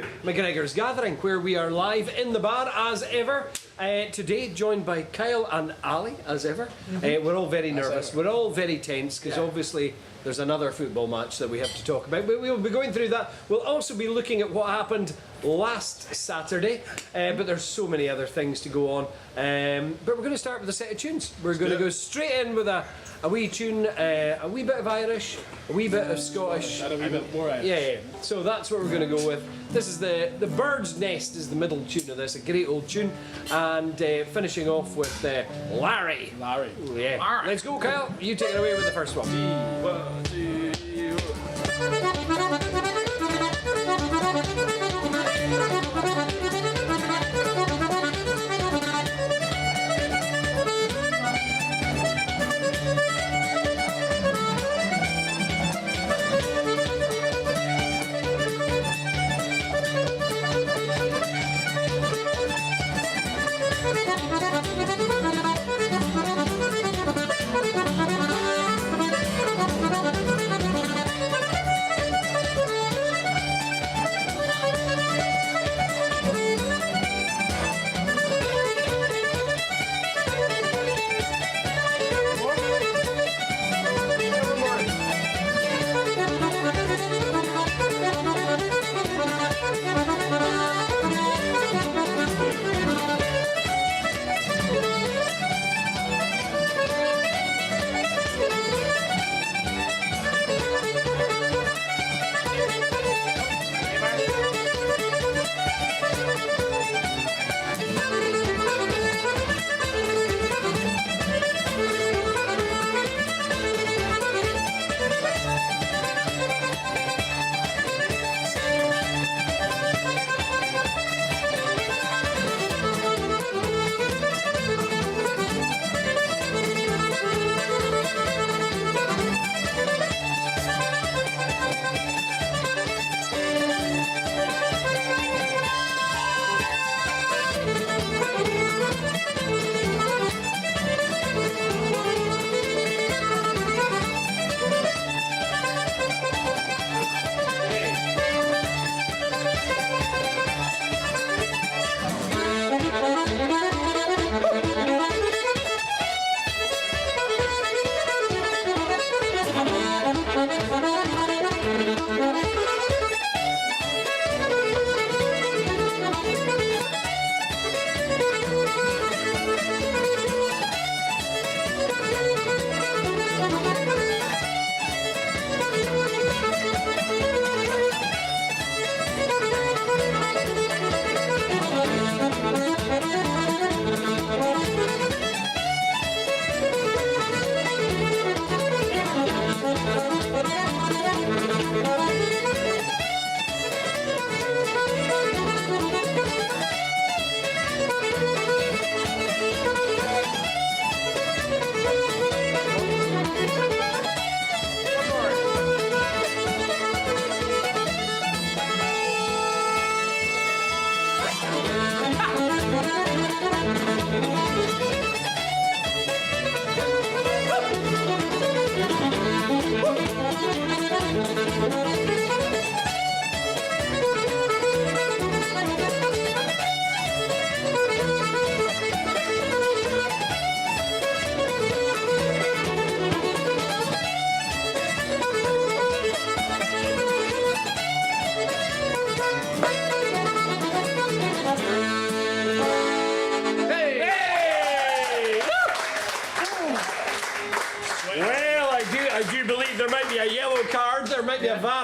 to MacGregor's Gathering, where we are live in the bar as ever. Today, joined by Kyle and Ali, as ever. We're all very nervous. We're all very tense because obviously there's another football match that we have to talk about. But we'll be going through that. We'll also be looking at what happened last Saturday. But there's so many other things to go on. But we're going to start with a set of tunes. We're going to go straight in with a wee tune, a wee bit of Irish, a wee bit of Scottish, and a wee bit more Irish. Yeah. So that's what we're going to go with. This is the Bird's Nest is the middle tune of this, a great old tune, and finishing off with Larry. Larry. Yeah. Larry. Let's go, Kyle. You take it away with the first one.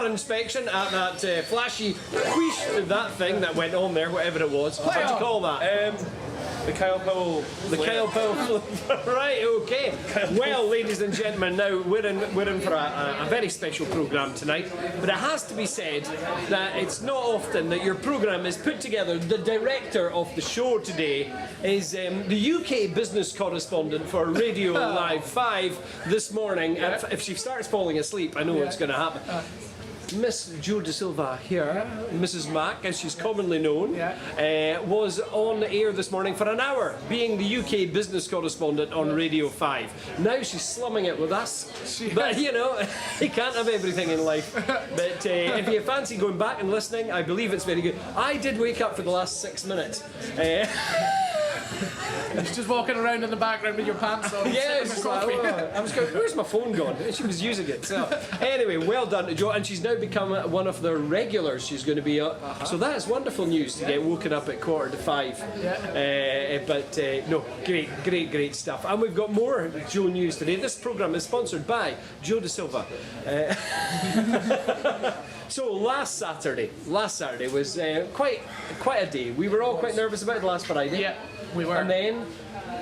Inspection at that flashy whoosh of that thing that went on there, whatever it was. What do you call that? The Kyle Powell. The Kyle Powell. Right, okay. Well, ladies and gentlemen, now we're in for a very special programme tonight. But it has to be said that it's not often that your programme is put together. The director of the show today is the UK business correspondent for Radio Live 5 this morning. If she starts falling asleep, I know what's going to happen. Miss Jo De Silva here, Mrs. Mac, as she's commonly known, was on air this morning for an hour, being the UK business correspondent on Radio 5. Now she's slumming it with us, but you know, you can't have everything in life. But if you fancy going back and listening, I believe it's very good. I did wake up for the last 6 minutes. Just walking around in the background with your pants on. Yeah, it's just like, oh, I was going, where's my phone gone? And she was using it. So anyway, well done to Jo, and she's now become one of the regulars. She's going to be so that's wonderful news to get woken up at 4:45. But no, great stuff. And we've got more Jo news today. This programme is sponsored by Jo De Silva. So last Saturday was quite a day. We were all quite nervous about it last Friday. Yeah, we were. And then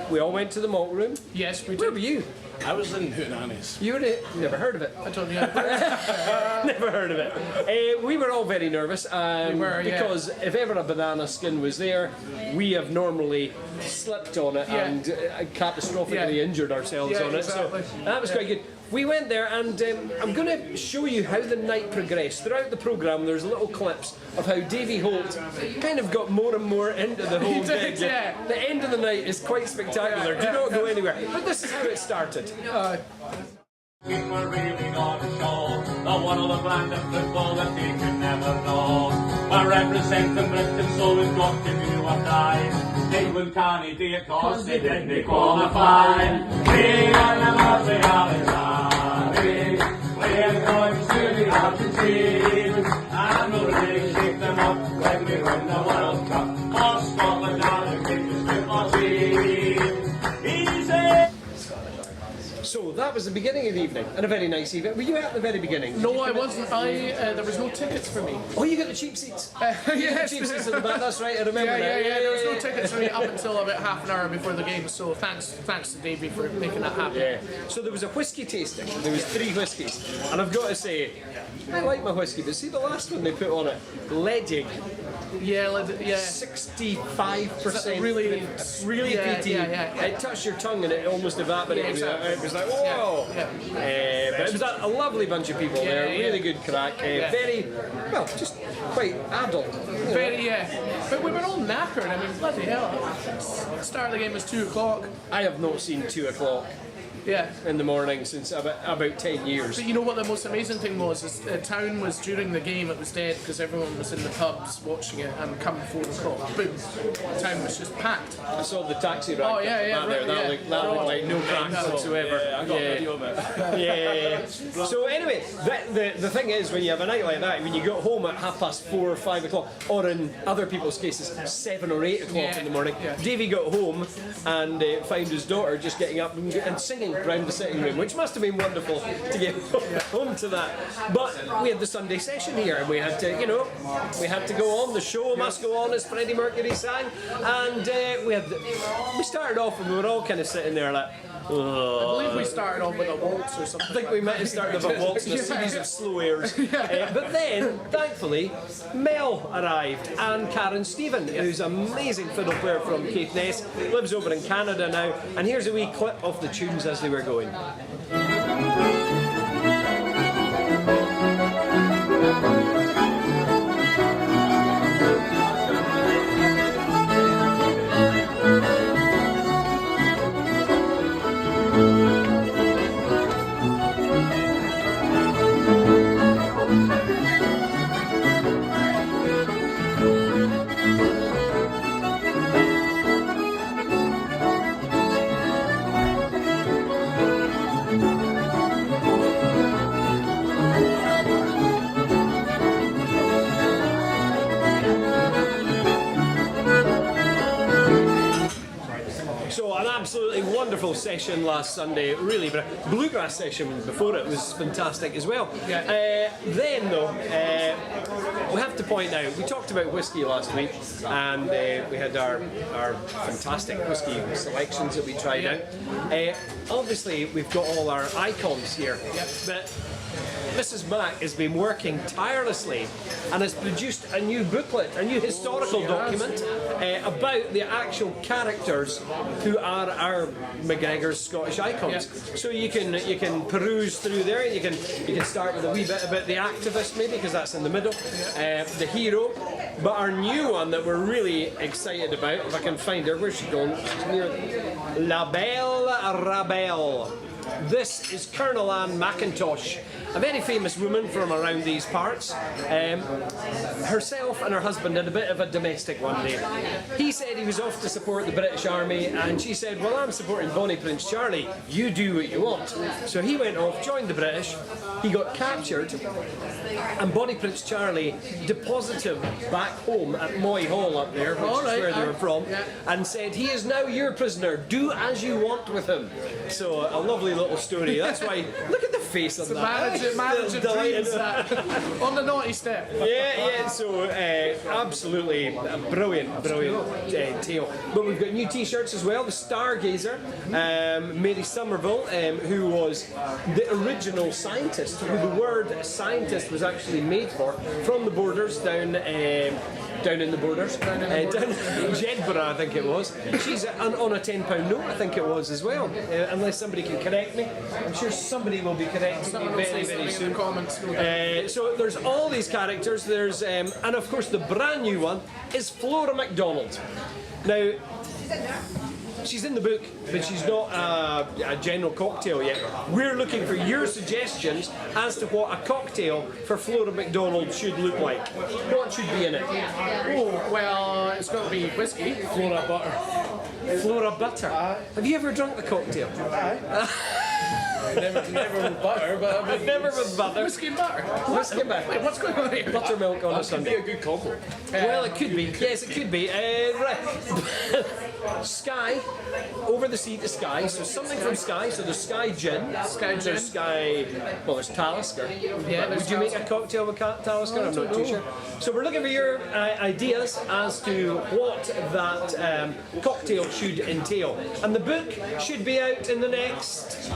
we all went to the malt room. Yes, we did. Where were you? I was in Hootenannies. You would never heard of it. I don't know. Never heard of it. We were all very nervous because if ever a banana skin was there, we have normally slipped on it and catastrophically injured ourselves on it. Exactly. So that was quite good. We went there, and I'm going to show you how the night progressed. Throughout the programme, there's little clips of how Davy Holt kind of got more and more into the whole gig. The end of the night is quite spectacular. Do not go anywhere. But this is how it started. We're really gonna show the one of the brand of football that they could never know. I represent the Britain, so we've got to do or die. England can't do it cause they didn't qualify. We are the lovely Alexandri. We're going to the Argentine, and we'll really shake them up when we win the World Cup. Oh, Scotland are the greatest football team. Easy! So that was the beginning of the evening, and a very nice evening. Were you at the very beginning? No, I wasn't. There was no tickets for me. Oh, you got the cheap seats? Yes. Cheap seats at the back, that's right, I remember Yeah. that. There was no tickets for me up until about half an hour before the game. So thanks to Davey for making that happen. Yeah. So there was a whiskey tasting. There was 3 whiskies, and I've got to say, I like my whiskey, but see the last one they put on it, Ledging. 65%. Really peaty. Yeah. It touched your tongue and it almost evaporated. Exactly. It was like, whoa! Yeah. But it was a lovely bunch of people there, really good crack. Very, well, just quite adult. But we were all knackered. I mean, bloody hell. The start of the game was 2 o'clock. I have not seen 2 o'clock in the morning since about 10 years. But you know what the most amazing thing was? Is the town was, during the game, it was dead because everyone was in the pubs watching it, and come 4 o'clock, boom, the town was just packed. I saw the taxi ride. Oh, yeah, there. That looked like no cracks whatsoever. I got a video of it. Yeah. So anyway, the thing is, when you have a night like that, when you go home at 4:30 or 5 o'clock, or in other people's cases, 7 or 8 o'clock in the morning, Davey got home and found his daughter just getting up and singing around the sitting room, which must have been wonderful to get home to that. But we had the Sunday session here, and we had to, we had to go on. The show must go on, as Freddie Mercury sang, and we started off and we were all kind of sitting there like. I believe we started off with a waltz or something. I think we might have started with a waltz and a series of slow airs. But then, thankfully, Mel arrived, and Karen Stephen, who's an amazing fiddle player from Caithness, lives over in Canada now. And here's a wee clip of the tunes as they were going. Absolutely wonderful session last Sunday, really, but a bluegrass session before it was fantastic as well. Then though, we have to point out, we talked about whiskey last week, and we had our fantastic whiskey selections that we tried out. Obviously we've got all our icons here, but Mrs. Mac has been working tirelessly and has produced a new booklet, a new historical document about the actual characters who are our MacGregor's Scottish icons. So you can peruse through there. You can start with a wee bit about the activist, maybe, because that's in the middle, the hero. But our new one that we're really excited about, if I can find her, where's she going? She's near La Belle Rabelle. This is Colonel Anne McIntosh, a very famous woman from around these parts. Herself and her husband had a bit of a domestic one day. He said he was off to support the British Army, and she said, well, I'm supporting Bonnie Prince Charlie, you do what you want. So he went off, joined the British, he got captured, and Bonnie Prince Charlie deposited him back home at Moy Hall up there, which is where they were from, and said, he is now your prisoner, do as you want with him. So a lovely little story. That's why, look at the face of that. Managing dreams on the naughty step. Yeah, so absolutely a brilliant tale. But we've got new t-shirts as well. The Stargazer, Mary Somerville, who was the original scientist, who the word scientist was actually made for, from the borders down in the borders, down in Jedburgh, I think it was. She's on a £10 note, I think it was as well. Unless somebody can correct me, I'm sure somebody will be correcting me very soon. So there's all these characters. There's and of course the brand new one is Flora MacDonald. Now, she's in the book, but she's not a general cocktail yet. We're looking for your suggestions as to what a cocktail for Flora MacDonald should look like. What should be in it? Oh, well, it's got to be whiskey. Flora butter. Flora butter. Have you ever drunk the cocktail? Never with butter, but I mean, Never with butter. Whiskey and butter. Whiskey and butter. Wait, what's going on here? Buttermilk on a that could Sunday. be a good combo. Well, it could be. Yes, it could be. Right. Skye, over the sea to Skye. So something from Skye. So there's Skye Gin. Skye Gin. There's Skye. Well, there's Talisker. Yeah, Would you make a cocktail with Talisker? I'm not too sure. So we're looking for your ideas as to what that cocktail should entail. And the book should be out in the next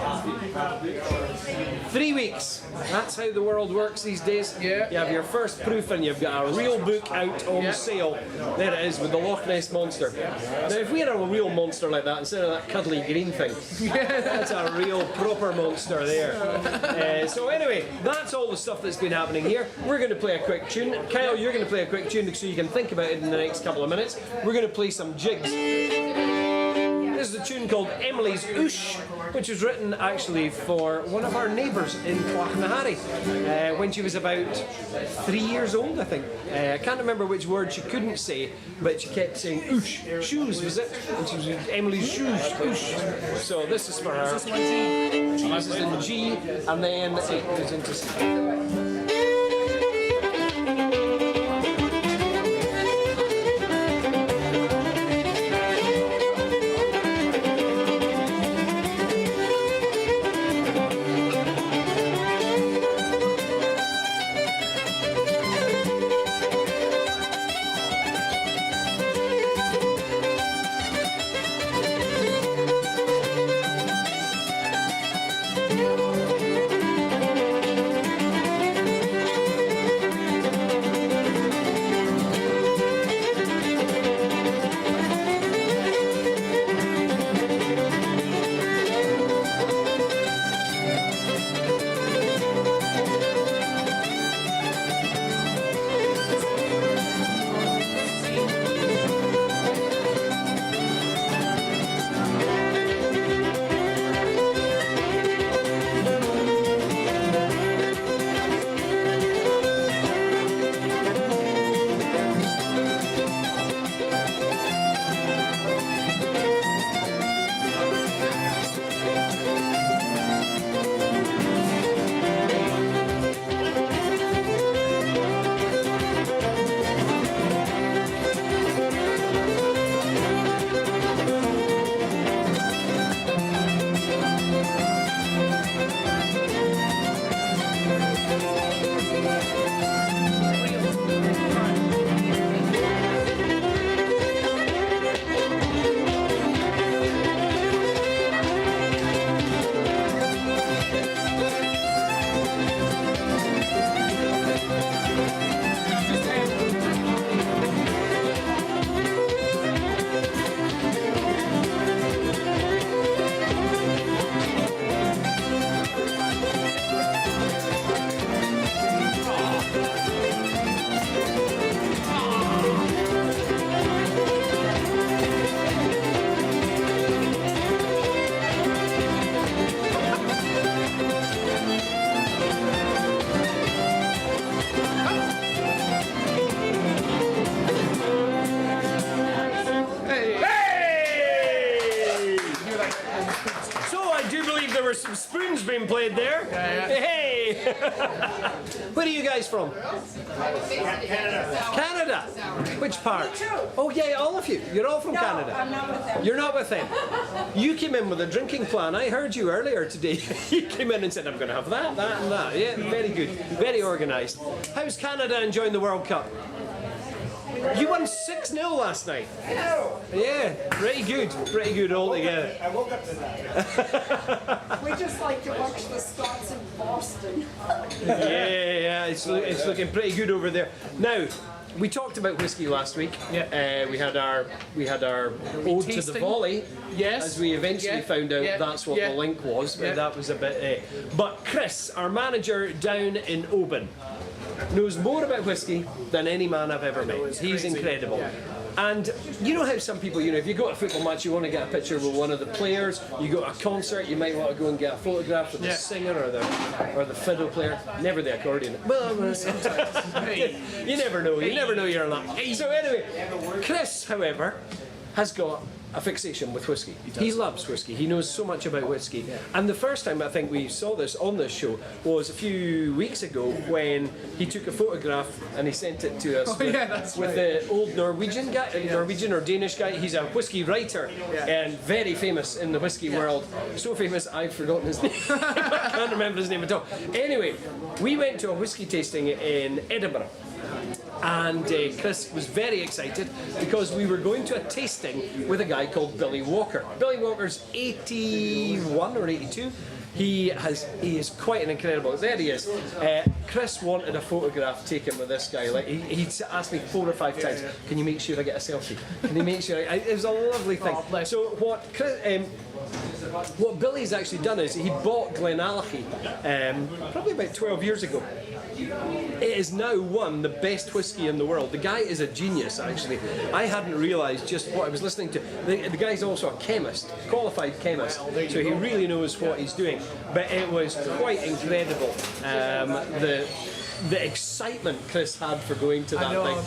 3 weeks. That's how the world works these days. Yeah. You have your first proof and you've got a real book out on sale. There it is with the Loch Ness Monster. Now if we had a real monster like that instead of that cuddly green thing, that's a real proper monster there. So anyway, that's all the stuff that's been happening here. We're going to play a quick tune. Kyle, you're going to play a quick tune so you can think about it in the next couple of minutes. We're going to play some jigs. This is a tune called Emily's Oosh, which was written actually for one of our neighbours in Clachnahary when she was about 3 years old, I think. I can't remember which word she couldn't say, but she kept saying oosh. Shoes, was it? And she was Emily's shoes, oosh. So this is for her. This is in G, and then it goes into C. being played there. Hey! Where are you guys from? Canada. Which part? Oh yeah, all of you. You're all from Canada. I'm not with them. You're not with them. You came in with a drinking plan. I heard you earlier today. You came in and said, I'm going to have that, that and that. Yeah, very good. Very organised. How's Canada enjoying the World Cup? You won 6-0 last night. Yeah, pretty good. Pretty good altogether. I woke up to that. We just like to watch the Scots in Boston. Yeah, it's looking pretty good over there. Now, we talked about whiskey last week. Yeah. We had our ode to the tasting. volley. Yes. As we eventually found out that's what the link was, but that was a bit. But Chris, our manager down in Oban, knows more about whiskey than any man I've ever met. He's crazy. Incredible. Yeah. And you know how some people, if you go to a football match, you want to get a picture with one of the players. You go to a concert, you might want to go and get a photograph with the singer or the fiddle player. Never the accordion. Well, you never know. You never know you're in luck. So anyway, Chris, however, has got a fixation with whiskey. He loves whiskey. He knows so much about whiskey. And the first time I think we saw this on this show was a few weeks ago when he took a photograph and he sent it to us with the old Norwegian guy, Norwegian or Danish guy. He's a whiskey writer and very famous in the whiskey world. So famous I've forgotten his name. I can't remember his name at all. Anyway, we went to a whiskey tasting in Edinburgh. And Chris was very excited because we were going to a tasting with a guy called Billy Walker. Billy Walker's 81 or 82. He is quite an incredible. There he is. Chris wanted a photograph taken with this guy. Like he asked me 4 or 5 times. Can you make sure I get a selfie? Can you make sure? It was a lovely thing. So what Billy's actually done is he bought Glenallachie probably about 12 years ago. It is now the best whiskey in the world. The guy is a genius, actually. I hadn't realised just what I was listening to. The guy's also a chemist, qualified chemist, so he really knows what he's doing. But it was quite incredible, the excitement Chris had for going to that thing.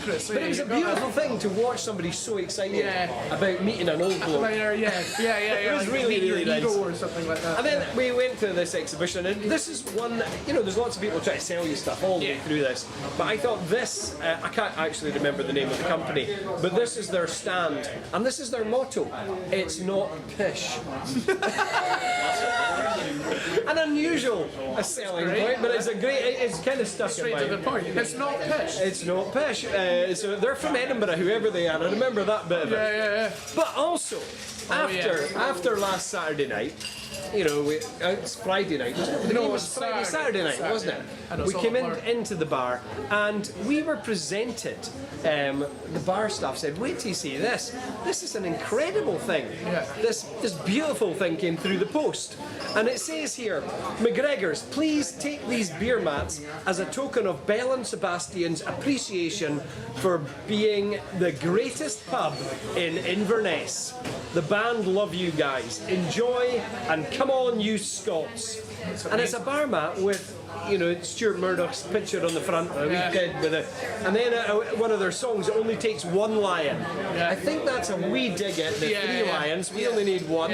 Chris. But it was a beautiful thing to watch somebody so excited about meeting an old bloke. It was really nice. Or something like that. And then we went to this exhibition, and this is one, there's lots of people trying to sell you stuff all the way through this. But I thought this, I can't actually remember the name of the company, but this is their stand, and this is their motto: it's not pish. An unusual selling point, but it's kind of stuck in my Straight to the point. It's not pish. It's not pish. So they're from Edinburgh, whoever they are. I remember that bit of it. But also, after last Saturday night, it's Friday night. No, it was Saturday night, wasn't it? We came into the bar and we were presented. The bar staff said, "Wait till you see this. This is an incredible thing. This beautiful thing came through the post, and it says here, MacGregor's, please take these beer mats as a token of Bell and Sebastian's appreciation for being the greatest pub in Inverness. The band love you guys. Enjoy and come on, you Scots." And it's a bar mat with Stuart Murdoch's picture on the front, a wee kid with it, and then one of their songs, "It only takes one lion." I think that's a wee dig at the 3 lions. We only need one.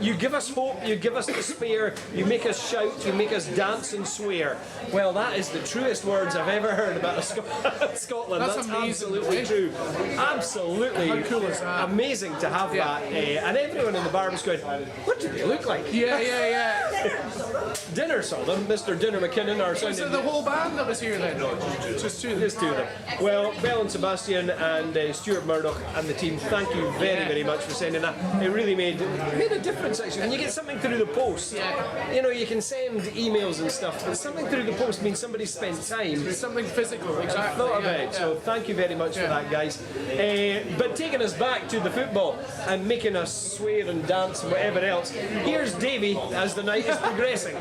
You give us hope, you give us despair, you make us shout, you make us dance and swear. Well, that is the truest words I've ever heard about Scotland. That's absolutely true. Absolutely. How cool is that? Amazing to have that. And everyone in the bar was going, "What do they look like?" Dinner saw them. Mr. Dinner McKinnon, our sound So the whole band that was here then? Just two. Just two of them. Well, Bell and Sebastian and Stuart Murdoch and the team, thank you very much for sending that. It really made a difference, actually. When you get something through the post, you can send emails and stuff, but something through the post means somebody spent time. It's something physical, exactly. Thought about it. So thank you very much for that, guys. But taking us back to the football and making us swear and dance and whatever else, here's Davy as the night is progressing.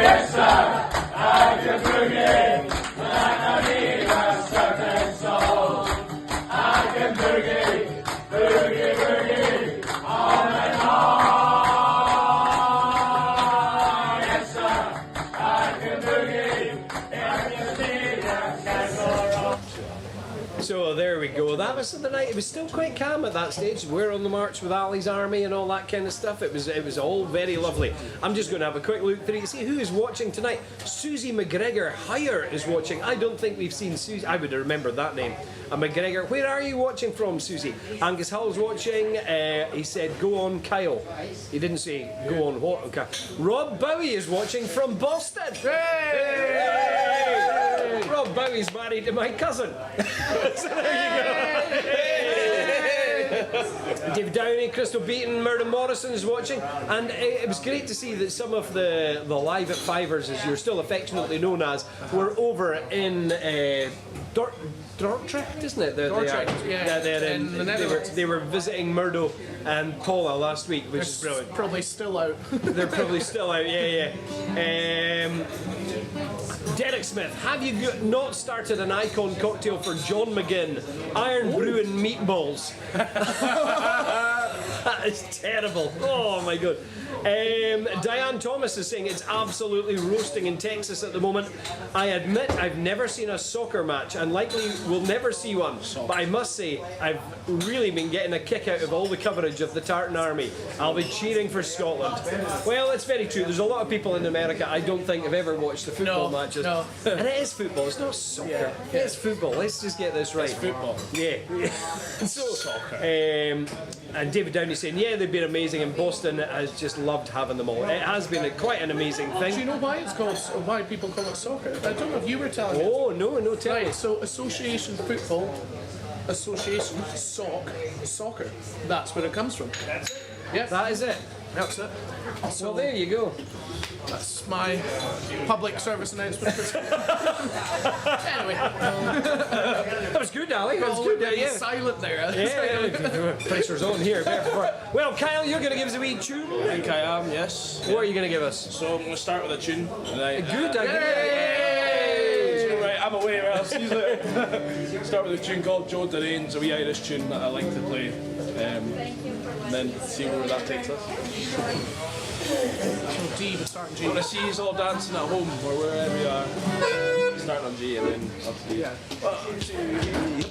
Yes, sir, I can boogie, like I need a certain soul. I can boogie, boogie, boogie, all night long. Yes, sir, I can boogie, if you see that can go wrong. So there we go. Travis of the night. It was still quite calm at that stage. We're on the march with Ali's army and all that kind of stuff. It was all very lovely. I'm just going to have a quick look through to see who is watching tonight. Susie MacGregor Hire is watching. I don't think we've seen Susie. I would have remembered that name. McGregor. Where are you watching from, Susie? Angus Hull's watching. He said, go on, Kyle. He didn't say, go on what? Okay. Rob Bowie is watching from Boston. Hey! Rob Bowie's married to my cousin. So there you go. Dave Downey, Crystal Beaton, Murdo Morrison is watching, and it was great to see that some of the Live at Fivers, as you're still affectionately known as, were over in Dordrecht, isn't it? Dordrecht, yeah. They're in the Netherlands. they were visiting Murdo and Paula last week, which is brilliant. Probably still out. They're probably still out, yeah. Derek Smith, have you not started an icon cocktail for John McGinn? Iron Brew and meatballs. That is terrible. Oh my god. Diane Thomas is saying it's absolutely roasting in Texas at the moment. I admit I've never seen a soccer match and likely will never see one. But I must say I've really been getting a kick out of all the coverage of the Tartan Army. I'll be cheering for Scotland. Well, it's very true. There's a lot of people in America I don't think have ever watched the football matches. No. And it is football. It's not soccer. It's football. Let's just get this right. It's football. Yeah. So, Soccer. And David Downey saying, yeah, they've been amazing, and Boston has just loved having them all. It has been quite an amazing Do you thing. know why it's called? Why people call it soccer? I don't know if you were telling me. Oh, no, tell me. Right, so association football, association soccer. That's where it comes from. Yeah, That is it. that's it. So there you go. That's my public service announcement. Anyway, That was good, Ali. That was oh, good. yeah. Silent there. Yeah, pressure's on here. Well, Kyle, you're going to give us a wee tune. I think I am, yes. What are you going to give us? So I'm going to start with a tune. Right. Good, I Right, I'm away, or else he's there. Start with a tune called Joe Derain's, a wee Irish tune that I like to play. And then see where that takes us. D, but starting G. I want to see you all dancing at home or wherever you are. Start on G and then up to D. Yeah. 1, 2, 3.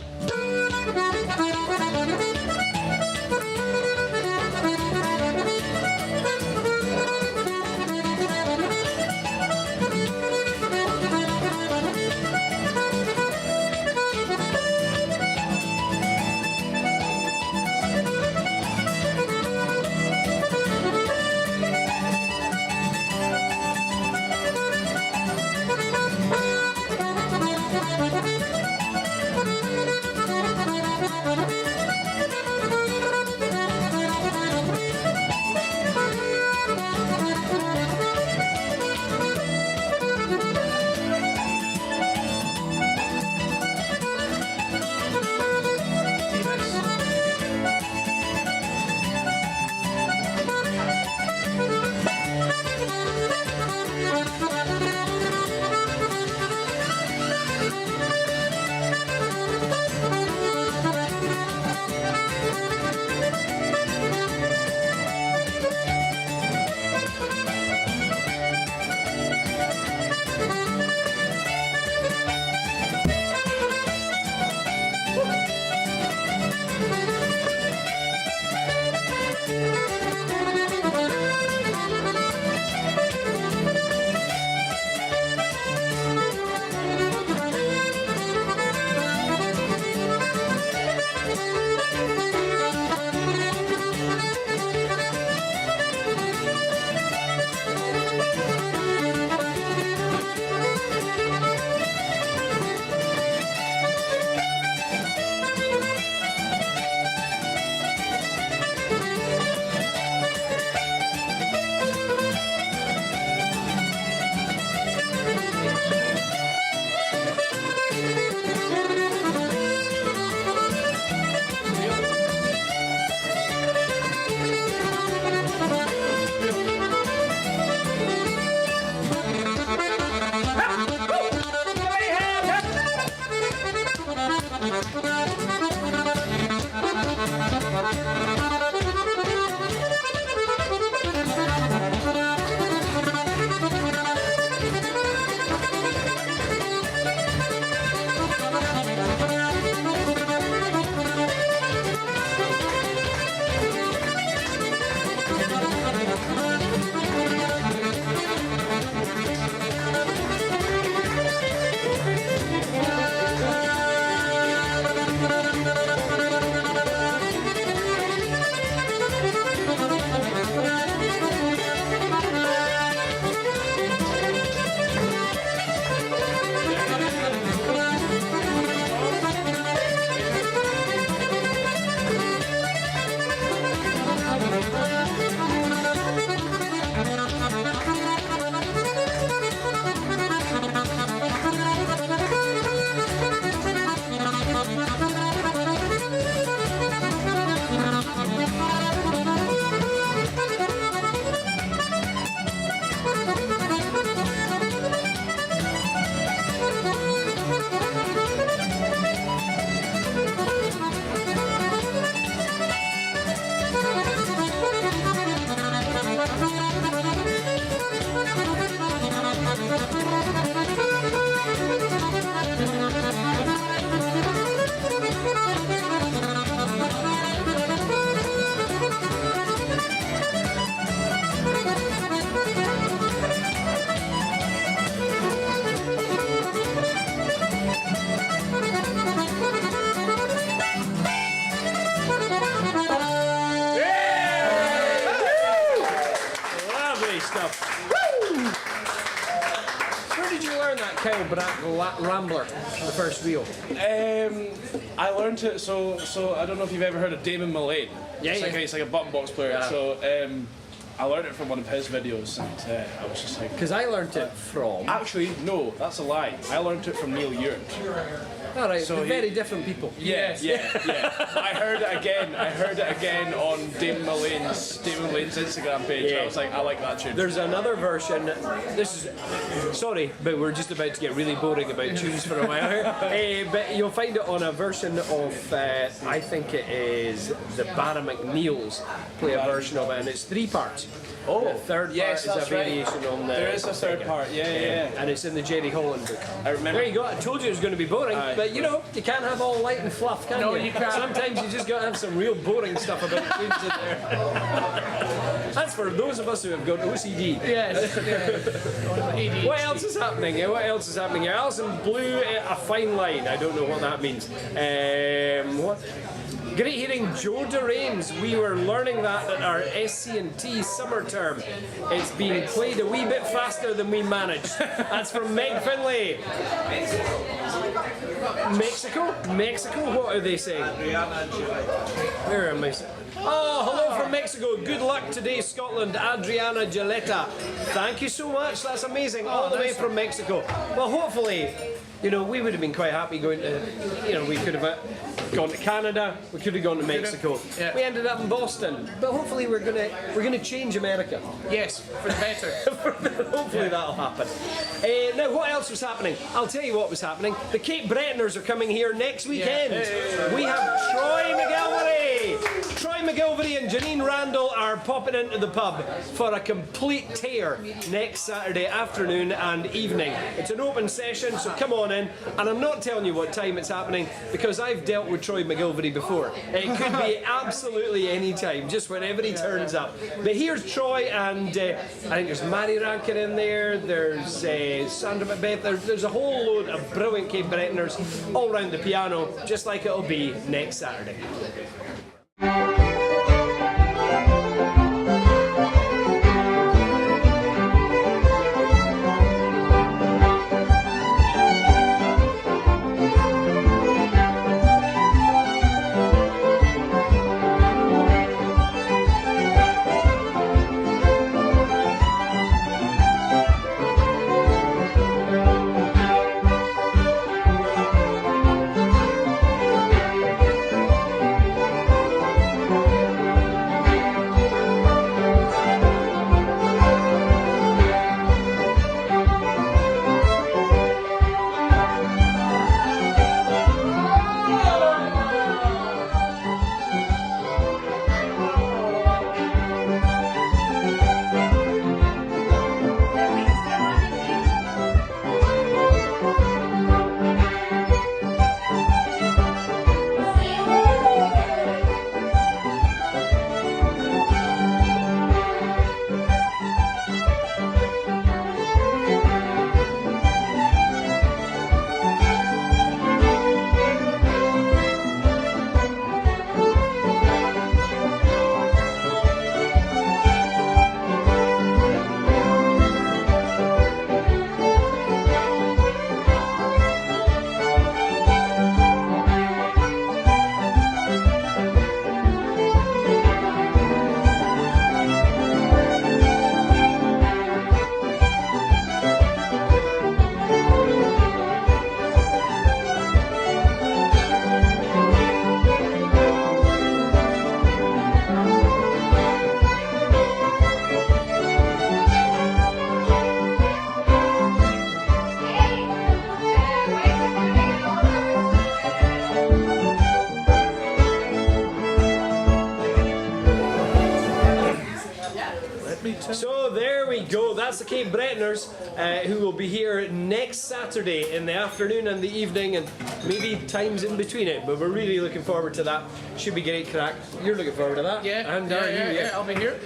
learn that Kyle Brack Rambler, the first reel? I learned it. So I don't know if you've ever heard of Damon Mullane. Yeah, It's like a button box player. Yeah. So I learned it from one of his videos, and I was just like. Because I learnt it from. Actually, no, that's a lie. I learned it from Neil Ewan. All right, So very different people. Yeah. I heard it again on Damon Mullane's Instagram page. Yeah. I was like, I like that tune. There's another version. This is sorry, but we're just about to get really boring about tunes for a while here. But you'll find it on a version of I think it is the Barra McNeil's play a version of it, and it's 3 parts. Oh, the third yes, part is that's a right. variation on the. There is a third part. Yeah. And it's in the Jerry Holland book. I remember. There you go. I told you it was going to be boring, Aye. but you know you can't have all light and fluff, can No, you? you can't. Sometimes you just got to have some real boring stuff about tunes in there. That's for those of us who have got OCD. Yes. ADHD. What else is happening? What else is happening here? Alison blew a fine line. I don't know what that means. What? Great hearing Joe Deraines. We were learning that at our SC&T summer term. It's being played a wee bit faster than we managed. That's from Meg Finlay. Mexico? What are they saying? Where am I? Oh, hello from Mexico. Good luck today, Scotland. Adriana Gilletta. Thank you so much. That's amazing. All the way from Mexico. Well, hopefully, you know, we would have been quite happy going to, you know, we could have gone to Canada. We could have gone to Mexico. Yeah. We ended up in Boston. But hopefully we're gonna change America. Yes, for the better. Hopefully that'll happen. Now, what else was happening? I'll tell you what was happening. The Cape Bretoners are coming here next weekend. We have Troy McGilvery. Troy McGilvery and Janine Randall are popping into the pub for a complete tear next Saturday afternoon and evening. It's an open session, so come on in. And I'm not telling you what time it's happening because I've dealt with Troy McGilvery before. It could be absolutely any time, just whenever he turns up. But here's Troy, and I think there's Mary Rankin in there, there's Sandra Macbeth, there's a whole load of brilliant Cape Bretoners all round the piano, just like it'll be next Saturday. So there we go. That's the Cape Bretoners who will be here next Saturday in the afternoon and the evening, and maybe times in between it. But we're really looking forward to that. Should be great crack. You're looking forward to that? Yeah. And are you? Yeah, I'll be here.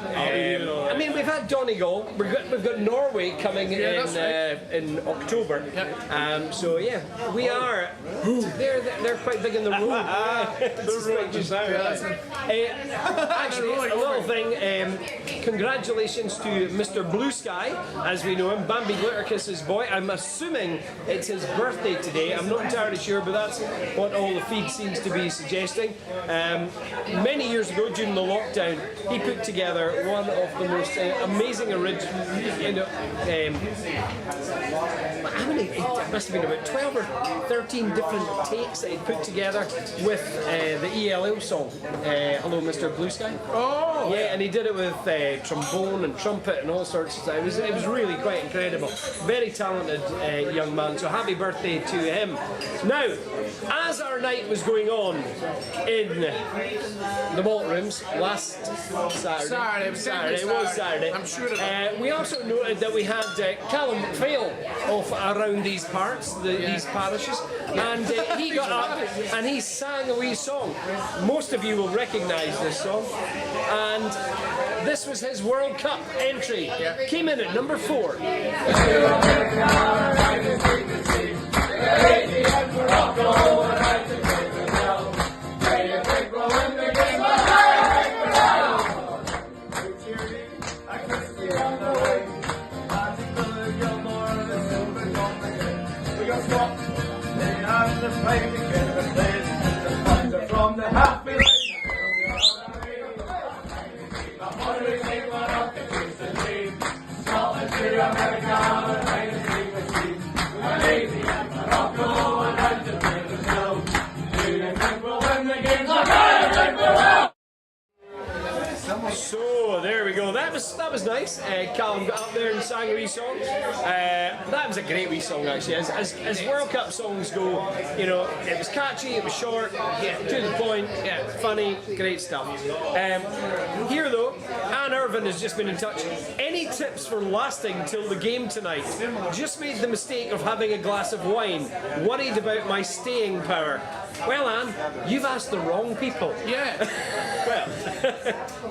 I mean, we've had Donegal. We've got Norway coming in October. Yeah. So yeah, we are. They're quite big in the road. Actually, a little thing. congratulations to Mr. Blue Sky, as we know him, Bambi Glitterkiss's boy. I'm assuming it's his birthday today. I'm not entirely sure, but that's what all the feed seems to be suggesting. Many years ago, during the lockdown, he put together one of the most amazing original, how many? It must have been about 12 or 13 different takes that he put together with the ELO song, Hello Mr. Blue Sky. Oh! Yeah, and he did it with trombone and trumpet and all sorts of stuff. It was really quite incredible. Very talented young man, so happy birthday to him. Now, as our night was going on in the vault rooms last Saturday, it was Saturday. I'm sure of it. We also noted that we had Callum McPhail of around these parts, these parishes, and he got up and he sang a wee song. Most of you will recognise this song, and this was his World Cup entry. Came in at number 4. From the happy So there we go. That was nice. Callum got up there and sang a wee song. That was a great wee song actually. As World Cup songs go, you know, it was catchy, it was short, to the point, funny, great stuff. Here though, Anne Irvin has just been in touch. Any tips for lasting till the game tonight? Just made the mistake of having a glass of wine. Worried about my staying power. Well, Anne, you've asked the wrong people. Yeah. Well,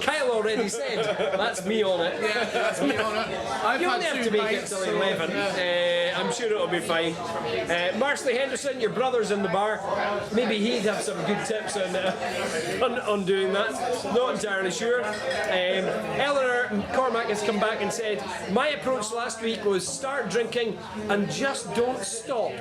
Kyle already said that's me on it. Yeah, that's me on it. I've You had only have 2 to make it nights, till so, 11. yeah. I'm sure it'll be fine. Marsley Henderson, your brother's in the bar. Maybe he'd have some good tips on doing that. Not entirely sure. Eleanor Cormack has come back and said, my approach last week was start drinking and just don't stop.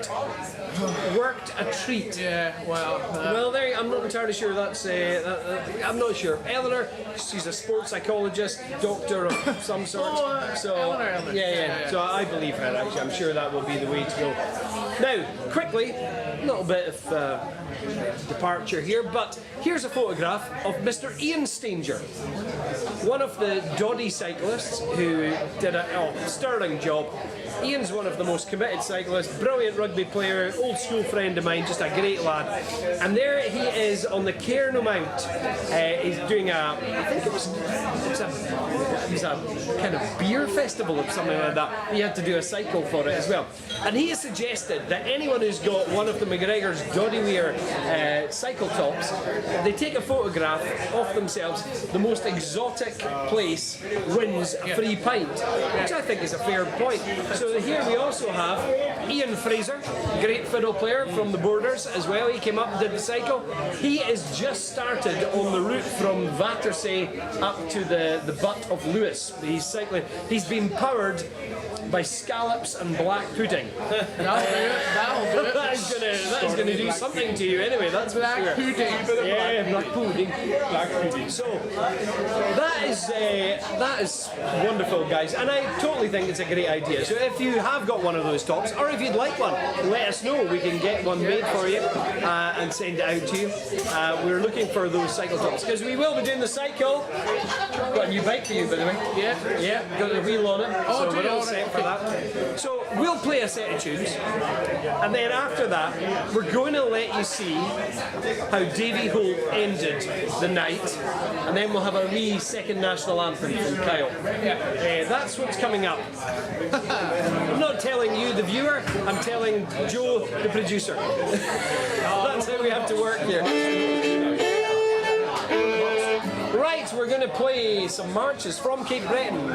Worked a treat. Yeah, Well, there. I'm not entirely sure that's. I'm not sure. Eleanor, she's a sports psychologist, doctor of some sort. Eleanor. Yeah. So I believe her. Actually, I'm sure that will be the way to go. Now, quickly, a little bit of departure here, but here's a photograph of Mr. Ian Stanger, one of the Doddy cyclists who did a sterling job. Ian's one of the most committed cyclists, brilliant rugby player, old school friend of mine, just a great lad. And there he is on the Cairn Mount. He's doing I think it was a kind of beer festival or something like that. He had to do a cycle for it as well. And he has suggested that anyone who's got one of the MacGregor's Doddy Weir cycle tops, they take a photograph of themselves, the most exotic place wins a free pint, which I think is a fair point. So here we also have Ian Fraser, great fiddle player from the Borders as well. He came up and did the cycle. He is just started on the route from Battersea up to the butt of Lewis. He's cycling. He's been powered by scallops and black pudding. That'll do it. That is going to do something to you anyway. That's Black for sure. pudding. Yeah, black pudding. So that is wonderful, guys, and I totally think it's a great idea. So if you have got one of those tops, or if you'd like one, let us know. We can get one made for you and send it out to you. We're looking for those cycle tops because we will be doing the cycle. Got a new bike for you, by the way. Yeah, got a wheel on it. So we're all set for that. So we'll play a set of tunes, and then after that, we're going to let you see how Davy Holt ended the night, and then we'll have a wee second national anthem from Kyle. That's what's coming up. I'm not telling you, the viewer, I'm telling Joe, the producer. That's how we have to work here. Right, we're going to play some marches from Cape Breton.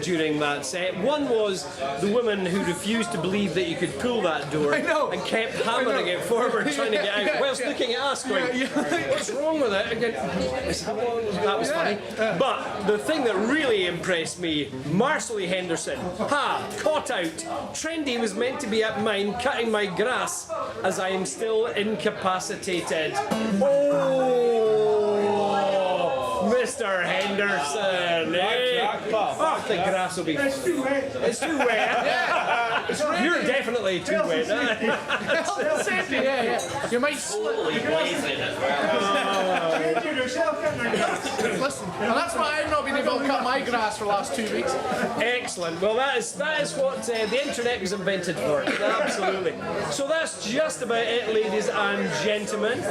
during that set. One was the woman who refused to believe that you could pull that door I know. and kept hammering it forward, trying to get out, whilst looking at us going, what's wrong with it? Again, that was funny. But the thing that really impressed me, Marcely Henderson, caught out. Trendy was meant to be at mine cutting my grass as I am still incapacitated. Oh, Mr. Henderson. Oh, the grass will be. It's too wet. It's too wet. You're definitely too wet. Yeah. You might slip. Listen, and that's why I've not been able to cut my grass for the last 2 weeks. Excellent. Well, that is what the internet was invented for. Absolutely. So that's just about it, ladies and gentlemen.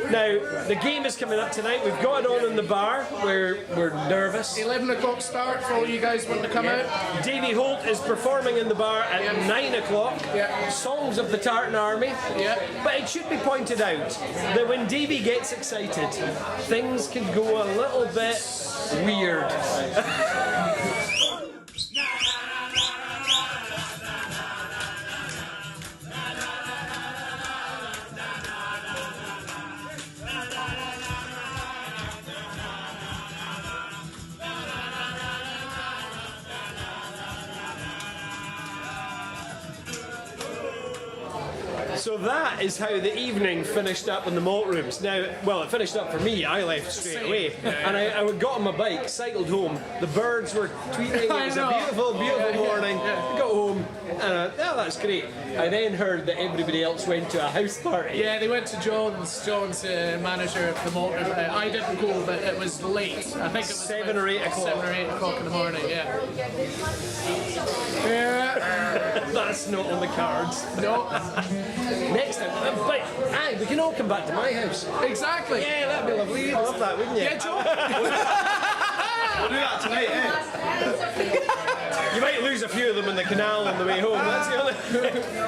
Now, the game is coming up tonight. We've got it on in the bar. We're nervous. 11 o'clock start for all you guys wanting to come out. Davy Holt is performing in the bar at 9 o'clock. Yeah. Songs of the Tartan Army. Yeah. But it should be pointed out that when Davy gets excited, things can go a little bit weird. So that is how the evening finished up in the malt rooms. Now, well, it finished up for me. I left straight away, and I got on my bike, cycled home. The birds were tweeting. It was a beautiful, beautiful morning. I got home, and that's great. I then heard that everybody else went to a house party. Yeah, they went to John's manager of the malt room. I didn't go, but it was late. I think it was 7 or 8 o'clock. 7 or 8 o'clock in the morning. Yeah. That's not on the cards. No. Next time, but we can all come back to my house. Exactly. Yeah, that'd be lovely. You'd love that, wouldn't you? Yeah, John. We'll do that tonight, You might lose a few of them in the canal on the way home. That's the only.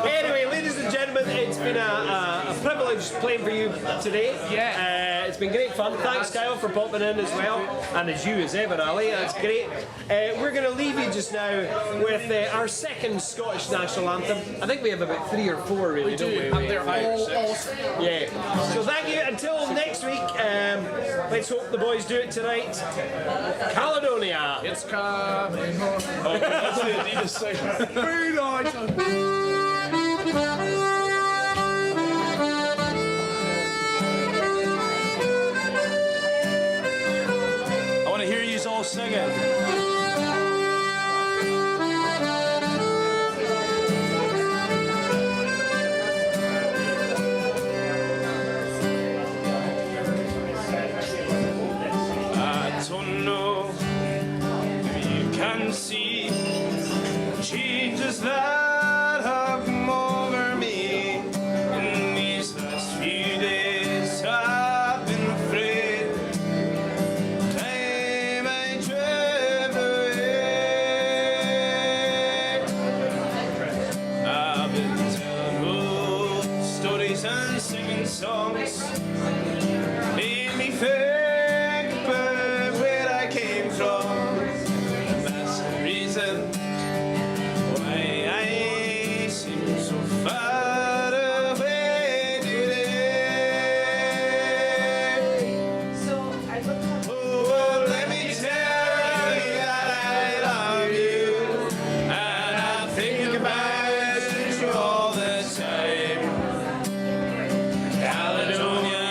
Anyway, ladies and gentlemen, it's been a privilege playing for you today. Yeah. It's been great fun. Thanks, Kyle, for popping in as well, and as you as ever, Ali. That's great. We're going to leave you just now with our second Scottish national anthem. I think we have about 3 or 4, really, don't we? And they're all awesome. Yeah. So thank you. Until next week. Let's hope the boys do it tonight. Caledonia. It's coming home. That's the Adidas song. I want to hear you all singing. See changes that have come over me in these last few days. I've been afraid. Time I drive away. I've been telling old stories and singing songs. Made me think about where I came from. Why I seem so far away today. Oh, let me tell you that I love you, and I think about you all the time. Caledonia,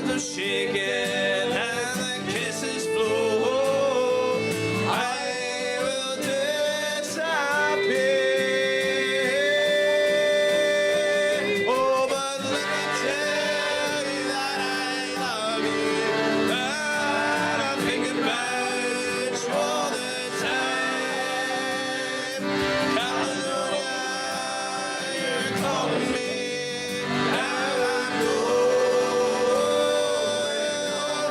hands are shaking and the kisses flow. I will disappear. Oh, but let me tell you that I love you, that I'm thinking about you all the time. Caledonia, you're calling me. Now I'm going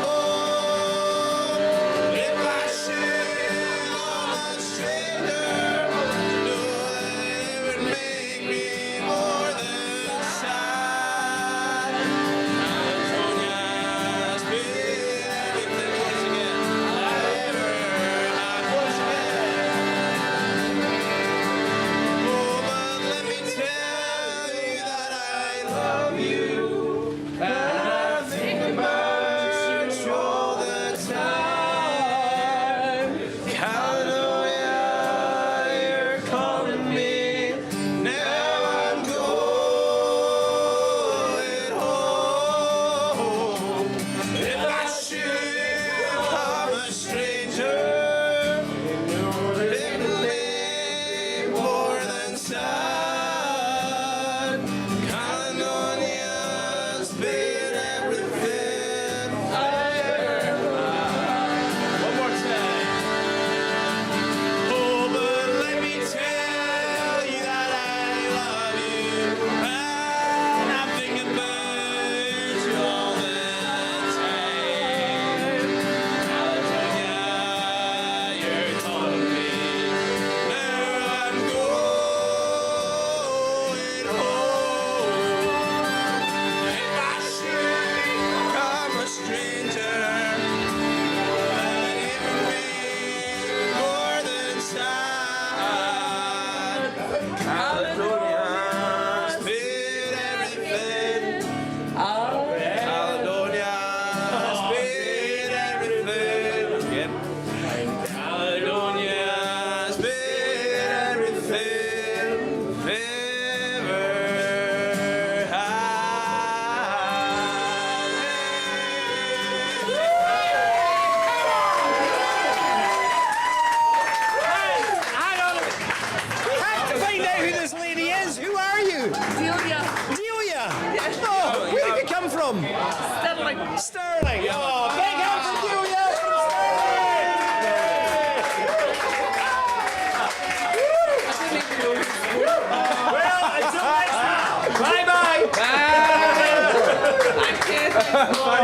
home. If I should love a stranger, know that it would make me more than sad. Califonia's been everything once again I ever had once again. Oh, but let me tell you that I love you, and I think about you all the time. Caledonia, you're calling me. Now I'm going home. If I should love a stranger, know that it will make more than sad. Caledonia's been everything I ever had. One more time. Oh, but let me tell you that I love you, and I'm thinking about you all the time. Caledonia, you're calling me. Now I'm going home. If I should become a stranger, that it would be more than sad. Caledonia's been everything. Caledonia's been everything. Yep. Caledonia's been everything ever Hang on. Time to find out who this lady is. Who are you? Delia. Delia. Oh, where did you come from? Sterling. Sterling. Oh, big hand for Delia from Sterling. Well, until next time. Bye-bye. Thank you.